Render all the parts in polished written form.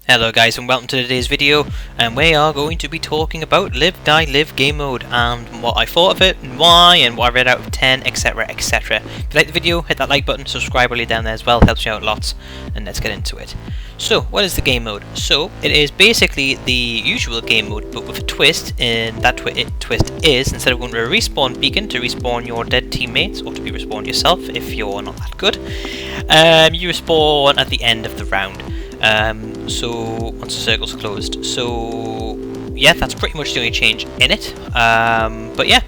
Hello guys and welcome to today's video, and we are going to be talking about Live Die Live game mode and what I thought of it and why and what I read out of 10, etc, etc. If you like the video, hit that like button, subscribe really down there as well, helps me out lots, and let's get into it. So what is the game mode? So it is basically the usual game mode but with a twist, and that twist is instead of going to a respawn beacon to respawn your dead teammates or to be respawned yourself if you're not that good, you respawn at the end of the round. So once the circle's closed. So yeah, that's pretty much the only change in it. But yeah,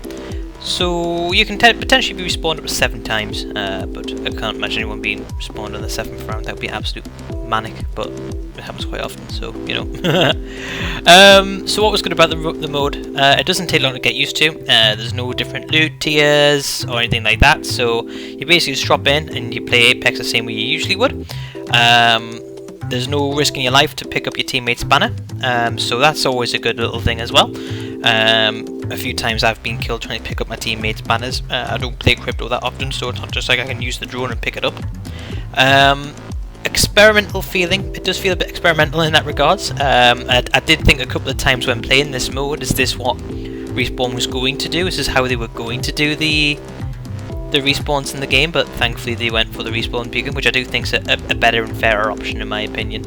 so you can potentially be respawned up to 7 times, but I can't imagine anyone being respawned on the 7th round. That would be absolute manic, but it happens quite often, so you know. So what was good about the mode? It doesn't take long to get used to. There's no different loot tiers or anything like that, so you basically just drop in and you play Apex the same way you usually would. There's no risk in your life to pick up your teammate's banner, so that's always a good little thing as well. A few times I've been killed trying to pick up my teammate's banners. I don't play crypto that often, so it's not just like I can use the drone and pick it up. Experimental feeling. It does feel a bit experimental in that regards. I did think a couple of times when playing this mode, is this what Respawn was going to do? Is this how they were going to do the respawns in the game? But thankfully they went for the respawn beacon, which I do think is a better and fairer option in my opinion.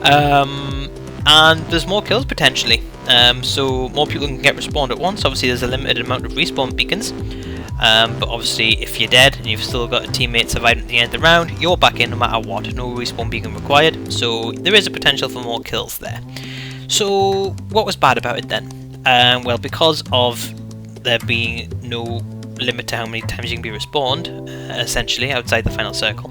And there's more kills potentially, so more people can get respawned at once. Obviously there's a limited amount of respawn beacons, but obviously if you're dead and you've still got a teammate surviving at the end of the round, you're back in no matter what, no respawn beacon required, so there is a potential for more kills there. So what was bad about it then? Well, because of there being no limit to how many times you can be respawned, essentially, outside the final circle,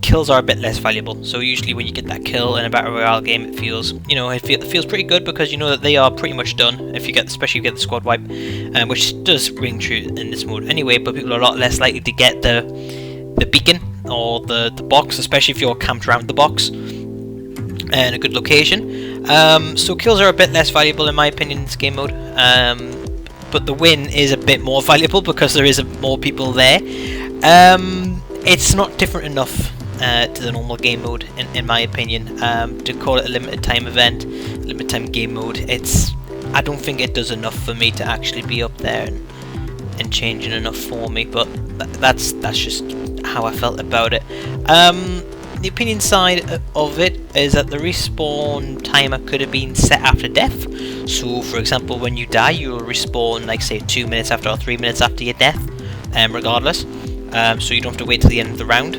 kills are a bit less valuable. So usually when you get that kill in a battle royale game, it feels, you know, it feels pretty good because you know that they are pretty much done if you get, especially if you get the squad wipe, which does ring true in this mode anyway. But people are a lot less likely to get the beacon or the box, especially if you're camped around the box in a good location. So kills are a bit less valuable in my opinion in this game mode. But the win is a bit more valuable because there is more people there. It's not different enough to the normal game mode, in my opinion, to call it a limited time event, limited time game mode. I don't think it does enough for me to actually be up there and changing enough for me. But that's just how I felt about it. The opinion side of it is that the respawn timer could have been set after death. So for example, when you die, you'll respawn like say 2 minutes after or 3 minutes after your death, regardless. So you don't have to wait till the end of the round,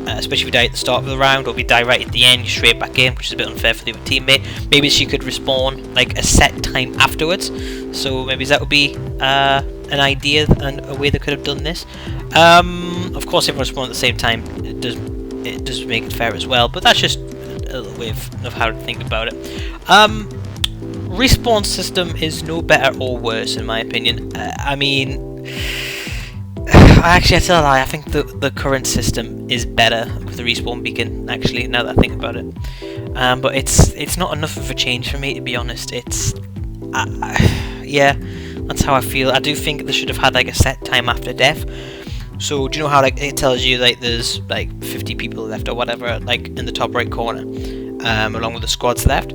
especially if you die at the start of the round, or if you die right at the end, you're straight back in, which is a bit unfair for the other teammate. Maybe she could respawn like a set time afterwards, so maybe that would be an idea and a way they could have done this. Of course, if everyone respawn at the same time, it does make it fair as well, but that's just a little way of how to think about it. Respawn system is no better or worse in my opinion. I mean, actually I tell a lie, I think the current system is better with the respawn beacon, actually, now that I think about it. But it's not enough of a change for me, to be honest. Yeah, that's how I feel. I do think they should have had like a set time after death. So do you know how like it tells you like there's like 50 people left or whatever, like in the top right corner, along with the squads left?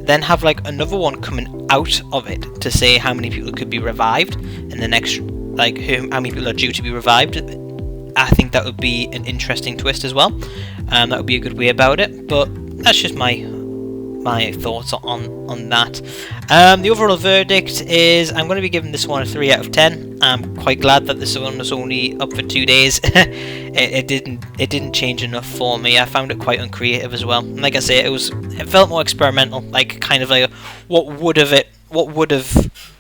Then have like another one coming out of it to say how many people could be revived, and the next, like how many people are due to be revived. I think that would be an interesting twist as well. That would be a good way about it, but that's just my thoughts on that. The overall verdict is I'm going to be giving this one a 3 out of 10. I'm quite glad that this one was only up for 2 days. it didn't change enough for me. I found it quite uncreative as well. And like I say, it felt more experimental, like kind of like what would have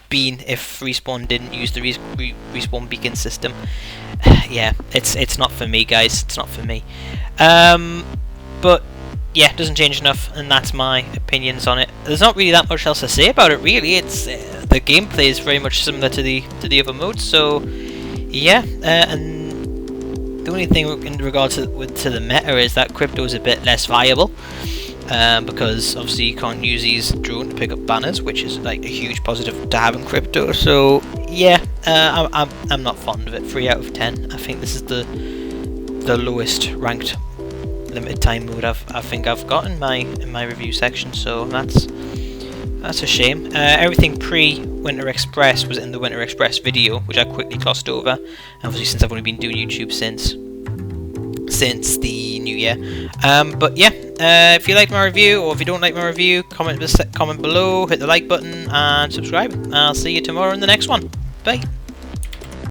been if Respawn didn't use the respawn beacon system. Yeah, it's not for me, guys. It's not for me. But yeah, it doesn't change enough, and that's my opinions on it. There's not really that much else to say about it, really. It's the gameplay is very much similar to the other modes, so yeah. And the only thing in regards to the meta is that crypto is a bit less viable, because obviously you can't use these drones to pick up banners, which is like a huge positive to have in crypto. So yeah, I'm not fond of it. 3 out of 10. I think this is the lowest ranked limited time mode I think I've got in my review section. So that's a shame. Everything pre-Winter Express was in the Winter Express video, which I quickly glossed over. And obviously, since I've only been doing YouTube since the new year. But yeah, if you like my review, or if you don't like my review, comment below, hit the like button, and subscribe. I'll see you tomorrow in the next one. Bye.